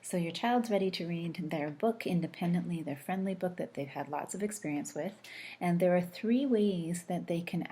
So your child's ready to read their book independently, their friendly book that they've had lots of experience with, and there are three ways that they can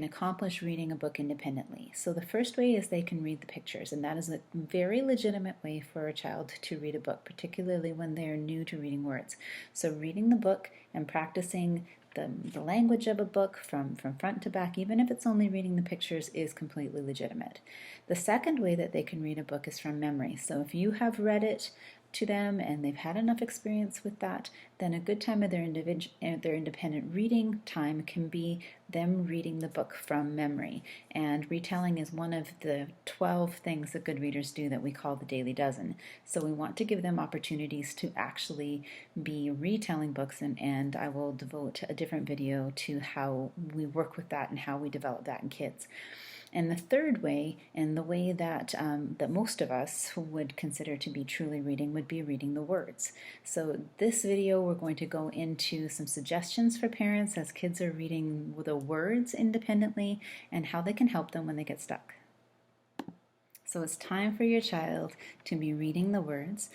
accomplish reading a book independently. So the first way is they can read the pictures, and that is a very legitimate way for a child to read a book, particularly when they are new to reading words. So reading the book and practicing the language of a book from front to back, even if it's only reading the pictures, is completely legitimate. The second way that they can read a book is from memory. So if you have read it to them and they've had enough experience with that, then a good time of their independent reading time can be them reading the book from memory. And retelling is one of the 12 things that good readers do that we call the daily dozen. So we want to give them opportunities to actually be retelling books, and I will devote a different video to how we work with that and how we develop that in kids. And the third way, and the way that most of us would consider to be truly reading, would be reading the words. So this video, we're going to go into some suggestions for parents as kids are reading the words independently and how they can help them when they get stuck. So it's time for your child to be reading the words.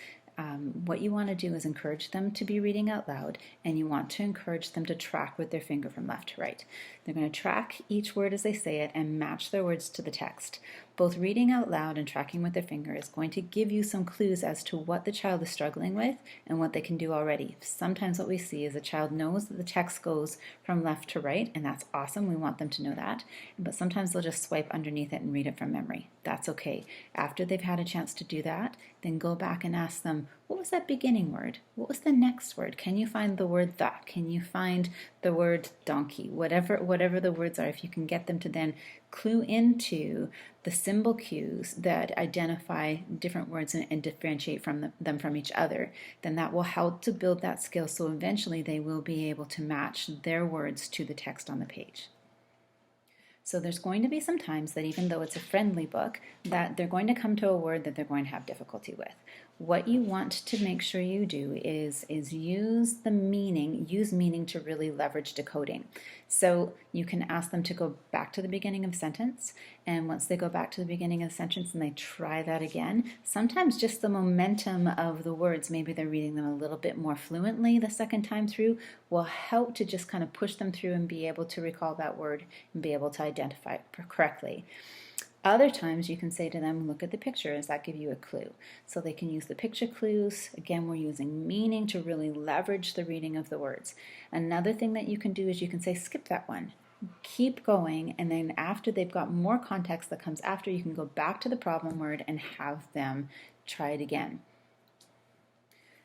What you want to do is encourage them to be reading out loud, and you want to encourage them to track with their finger from left to right. They're going to track each word as they say it and match their words to the text. Both reading out loud and tracking with their finger is going to give you some clues as to what the child is struggling with and what they can do already. Sometimes what we see is a child knows that the text goes from left to right, and that's awesome. We want them to know that. But sometimes they'll just swipe underneath it and read it from memory. That's okay. After they've had a chance to do that, then go back and ask them, what was that beginning word? What was the next word? Can you find the word the? Can you find the word donkey? Whatever the words are, if you can get them to then clue into the symbol cues that identify different words and differentiate them from each other, then that will help to build that skill, so eventually they will be able to match their words to the text on the page. So there's going to be some times that even though it's a friendly book, that they're going to come to a word that they're going to have difficulty with. What you want to make sure you do is use meaning to really leverage decoding. So you can ask them to go back to the beginning of a sentence, and once they go back to the beginning of the sentence and they try that again, sometimes just the momentum of the words, maybe they're reading them a little bit more fluently the second time through, will help to just kind of push them through and be able to recall that word and be able to identify it correctly. Other times you can say to them, look at the pictures, that give you a clue. So they can use the picture clues. Again, we're using meaning to really leverage the reading of the words. Another thing that you can do is you can say, skip that one. Keep going, and then after they've got more context that comes after, you can go back to the problem word and have them try it again.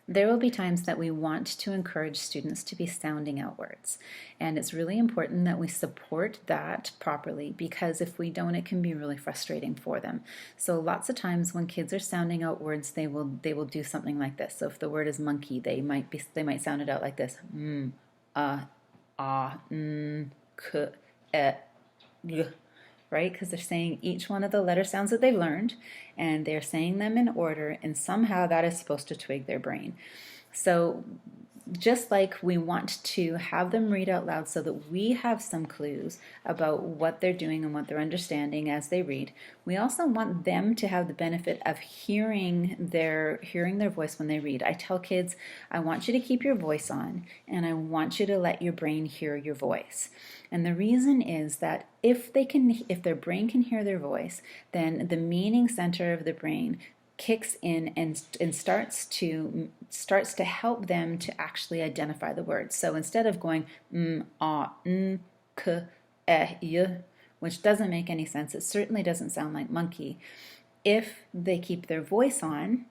There will be times that we want to encourage students to be sounding out words, and it's really important that we support that properly, because if we don't, it can be really frustrating for them. So lots of times when kids are sounding out words, they will do something like this. So if the word is monkey, they might sound it out like this: k, g. Right? Because they're saying each one of the letter sounds that they've learned, and they're saying them in order, and somehow that is supposed to twig their brain. So just like we want to have them read out loud so that we have some clues about what they're doing and what they're understanding as they read, we also want them to have the benefit of hearing their voice when they read. I tell kids, I want you to keep your voice on, and I want you to let your brain hear your voice. And the reason is that if their brain can hear their voice, then the meaning center of the brain kicks in and starts to help them to actually identify the words. So instead of going k, y, which doesn't make any sense, it certainly doesn't sound like monkey. If they keep their voice on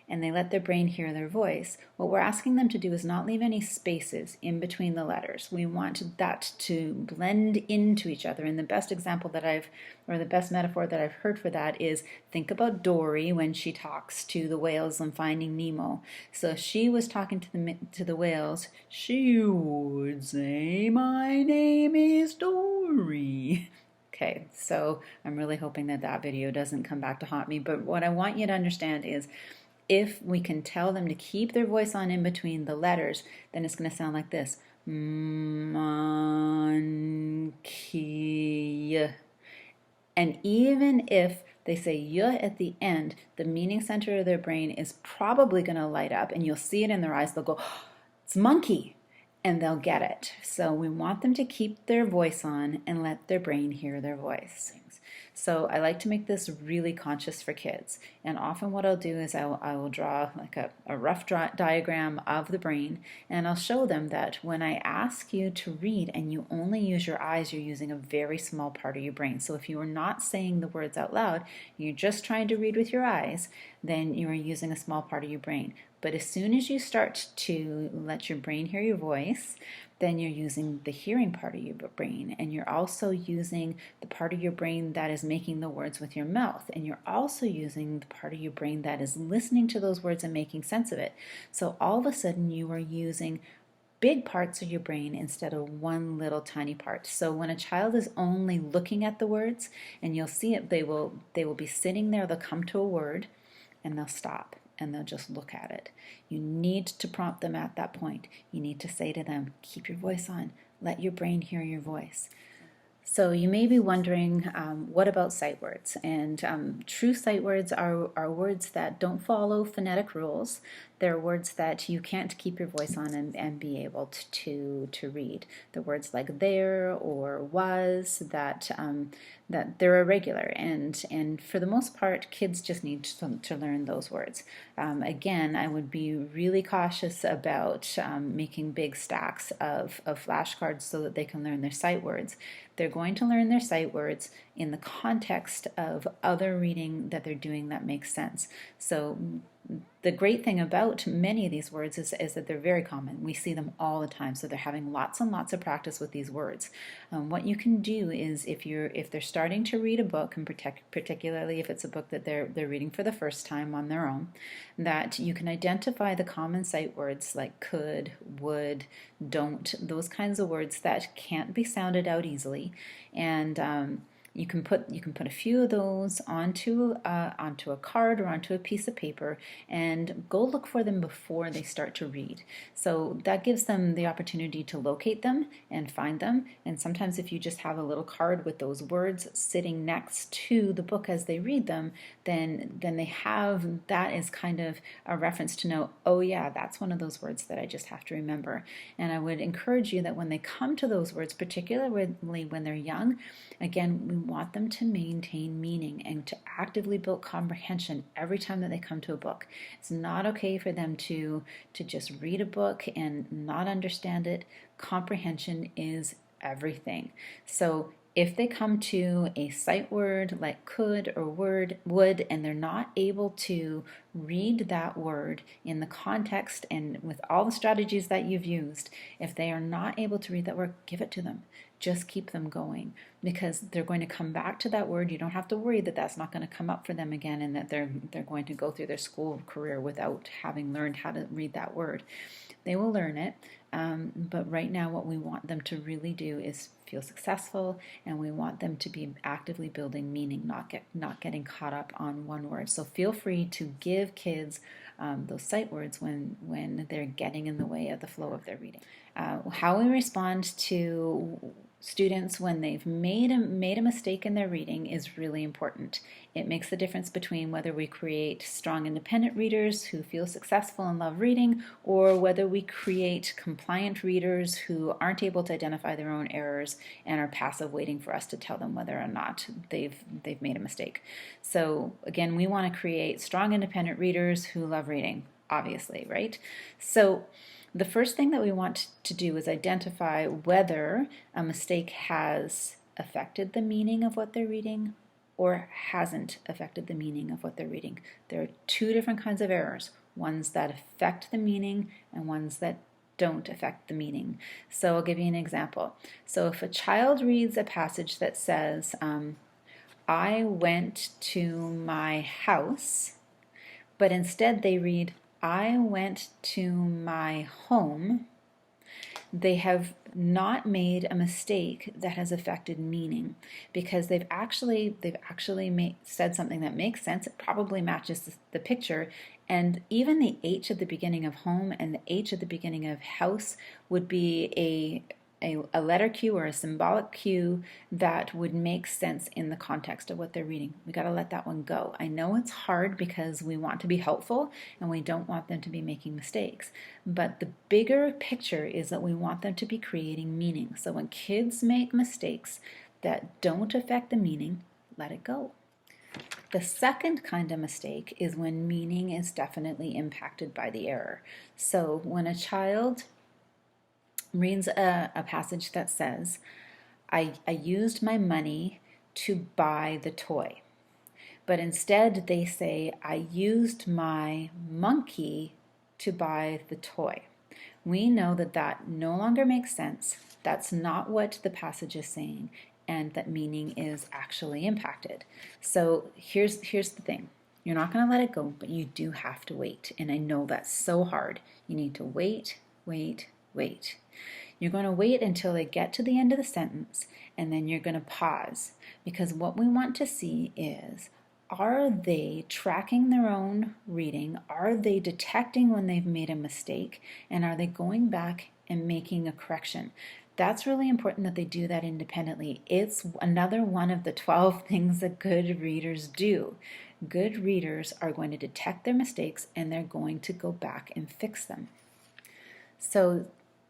and they let their brain hear their voice, what we're asking them to do is not leave any spaces in between the letters. We want that to blend into each other. And the best example the best metaphor that I've heard for that is, think about Dory when she talks to the whales in Finding Nemo. So if she was talking to the whales, she would say, "My name is Dory." Okay, so I'm really hoping that video doesn't come back to haunt me. But what I want you to understand is, if we can tell them to keep their voice on in between the letters, then it's going to sound like this: monkey. And even if they say "y" at the end, the meaning center of their brain is probably going to light up, and you'll see it in their eyes. They'll go, oh, it's monkey, and they'll get it. So we want them to keep their voice on and let their brain hear their voice. So I like to make this really conscious for kids. And often what I'll do is I will draw like a rough diagram of the brain, and I'll show them that when I ask you to read and you only use your eyes, you're using a very small part of your brain. So if you are not saying the words out loud, you're just trying to read with your eyes, then you are using a small part of your brain. But as soon as you start to let your brain hear your voice, then you're using the hearing part of your brain, and you're also using the part of your brain that is making the words with your mouth, and you're also using the part of your brain that is listening to those words and making sense of it. So all of a sudden you are using big parts of your brain instead of one little tiny part. So when a child is only looking at the words, and you'll see it, they will be sitting there, they'll come to a word and they'll stop and they'll just look at it. You need to prompt them at that point. You need to say to them, keep your voice on. Let your brain hear your voice. So you may be wondering, what about sight words? And true sight words are words that don't follow phonetic rules. They're words that you can't keep your voice on and be able to read. The words like there or was, that they're irregular. And for the most part, kids just need to learn those words. Again, I would be really cautious about making big stacks of flashcards so that they can learn their sight words. They're going to learn their sight words in the context of other reading that they're doing that makes sense. So the great thing about many of these words is that they're very common. We see them all the time, so they're having lots and lots of practice with these words. What you can do is, if they're starting to read a book, and particularly if it's a book that they're reading for the first time on their own, that you can identify the common sight words like could, would, don't, those kinds of words that can't be sounded out easily, and you can put a few of those onto a card or onto a piece of paper and go look for them before they start to read. So that gives them the opportunity to locate them and find them. And sometimes if you just have a little card with those words sitting next to the book as they read them, then they have that as kind of a reference to know, oh yeah, that's one of those words that I just have to remember. And I would encourage you that when they come to those words, particularly when they're young, again, we want them to maintain meaning and to actively build comprehension every time that they come to a book. It's not okay for them to just read a book and not understand it. Comprehension is everything. So if they come to a sight word like could or would, and they're not able to read that word in the context and with all the strategies that you've used, if they are not able to read that word, give it to them. Just keep them going, because they're going to come back to that word. You don't have to worry that that's not going to come up for them again and that they're going to go through their school career without having learned how to read that word. They will learn it, but right now what we want them to really do is feel successful, and we want them to be actively building meaning, not getting caught up on one word. So feel free to give kids those sight words when they're getting in the way of the flow of their reading. How we respond to students when they've made a mistake in their reading is really important. It makes the difference between whether we create strong independent readers who feel successful and love reading, or whether we create compliant readers who aren't able to identify their own errors and are passive, waiting for us to tell them whether or not they've made a mistake. So again, we want to create strong independent readers who love reading, obviously, right? So the first thing that we want to do is identify whether a mistake has affected the meaning of what they're reading or hasn't affected the meaning of what they're reading. There are two different kinds of errors, ones that affect the meaning and ones that don't affect the meaning. So I'll give you an example. So if a child reads a passage that says, I went to my house, but instead they read, I went to my home, they have not made a mistake that has affected meaning, because they've actually said something that makes sense. It probably matches the picture, and even the H at the beginning of home and the H at the beginning of house would be a letter cue or a symbolic cue that would make sense in the context of what they're reading. We got to let that one go. I know it's hard because we want to be helpful and we don't want them to be making mistakes. But the bigger picture is that we want them to be creating meaning. So when kids make mistakes that don't affect the meaning, let it go. The second kind of mistake is when meaning is definitely impacted by the error. So when a child reads a passage that says, I used my money to buy the toy. But instead they say, I used my monkey to buy the toy. We know that that no longer makes sense. That's not what the passage is saying, and that meaning is actually impacted. So here's the thing. You're not going to let it go, but you do have to wait. And I know that's so hard. You need to wait, wait, wait. You're going to wait until they get to the end of the sentence, and then you're going to pause. Because what we want to see is, are they tracking their own reading? Are they detecting when they've made a mistake? And are they going back and making a correction? That's really important that they do that independently. It's another one of the 12 things that good readers do. Good readers are going to detect their mistakes and they're going to go back and fix them. So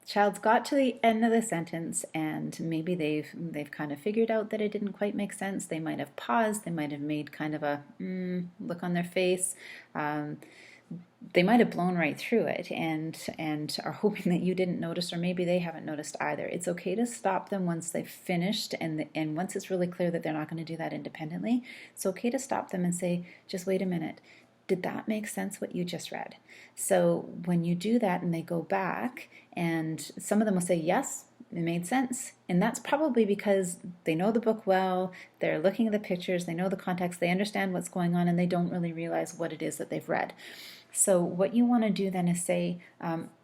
child's got to the end of the sentence and maybe they've kind of figured out that it didn't quite make sense. They might have paused. They might have made kind of a look on their face. They might have blown right through it and are hoping that you didn't notice, or maybe they haven't noticed either. It's okay to stop them once they've finished, and once it's really clear that they're not going to do that independently, it's okay to stop them and say, just wait a minute. Did that make sense what you just read? So when you do that and they go back, and some of them will say, yes, it made sense. And that's probably because they know the book well, they're looking at the pictures, they know the context, they understand what's going on, and they don't really realize what it is that they've read. So what you want to do then is say,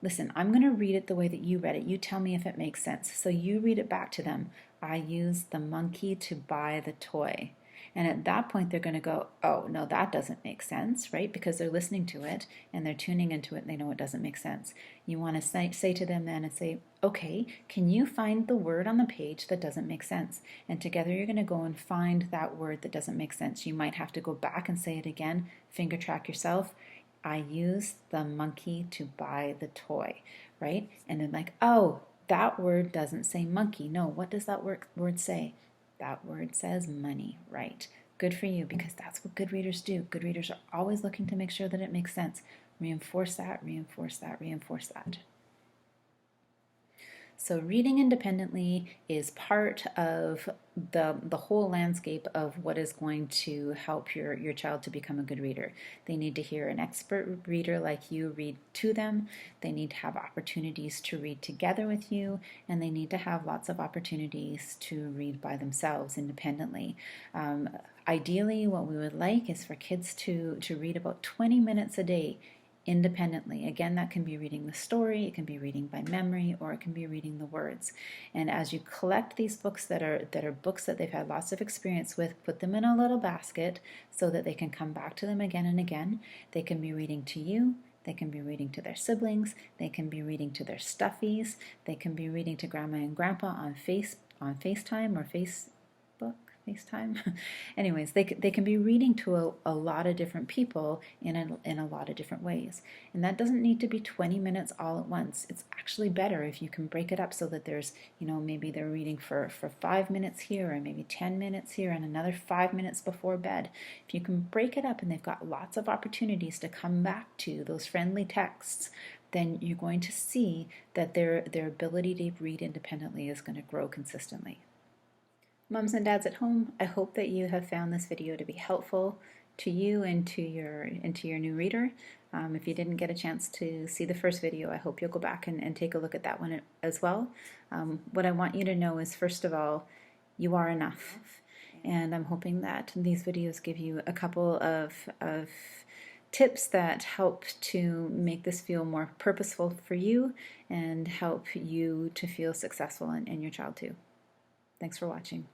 listen, I'm going to read it the way that you read it. You tell me if it makes sense. So you read it back to them. I used the monkey to buy the toy. And at that point, they're going to go, oh, no, that doesn't make sense, right? Because they're listening to it and they're tuning into it and they know it doesn't make sense. You want to say to them then and say, okay, can you find the word on the page that doesn't make sense? And together you're going to go and find that word that doesn't make sense. You might have to go back and say it again, finger track yourself. I used the monkey to buy the toy, right? And then like, oh, that word doesn't say monkey. No, what does that word say? That word says money, right? Good for you, because that's what good readers do. Good readers are always looking to make sure that it makes sense. Reinforce that, reinforce that, reinforce that. So reading independently is part of the whole landscape of what is going to help your child to become a good reader. They need to hear an expert reader like you read to them. They need to have opportunities to read together with you, and they need to have lots of opportunities to read by themselves independently. Ideally, what we would like is for kids to read about 20 minutes a day independently. Again, that can be reading the story, it can be reading by memory, or it can be reading the words. And as you collect these books that are books that they've had lots of experience with, put them in a little basket so that they can come back to them again and again. They can be reading to you, they can be reading to their siblings, they can be reading to their stuffies, they can be reading to grandma and grandpa on FaceTime or FaceTime. Anyways, they can be reading to a lot of different people in a lot of different ways. And that doesn't need to be 20 minutes all at once. It's actually better if you can break it up so that there's, maybe they're reading for 5 minutes here, or maybe 10 minutes here, and another 5 minutes before bed. If you can break it up and they've got lots of opportunities to come back to those friendly texts, then you're going to see that their ability to read independently is going to grow consistently. Moms and dads at home, I hope that you have found this video to be helpful to you and to your new reader. If you didn't get a chance to see the first video, I hope you'll go back and take a look at that one as well. What I want you to know is, first of all, you are enough. And I'm hoping that these videos give you a couple of tips that help to make this feel more purposeful for you and help you to feel successful and your child too. Thanks for watching.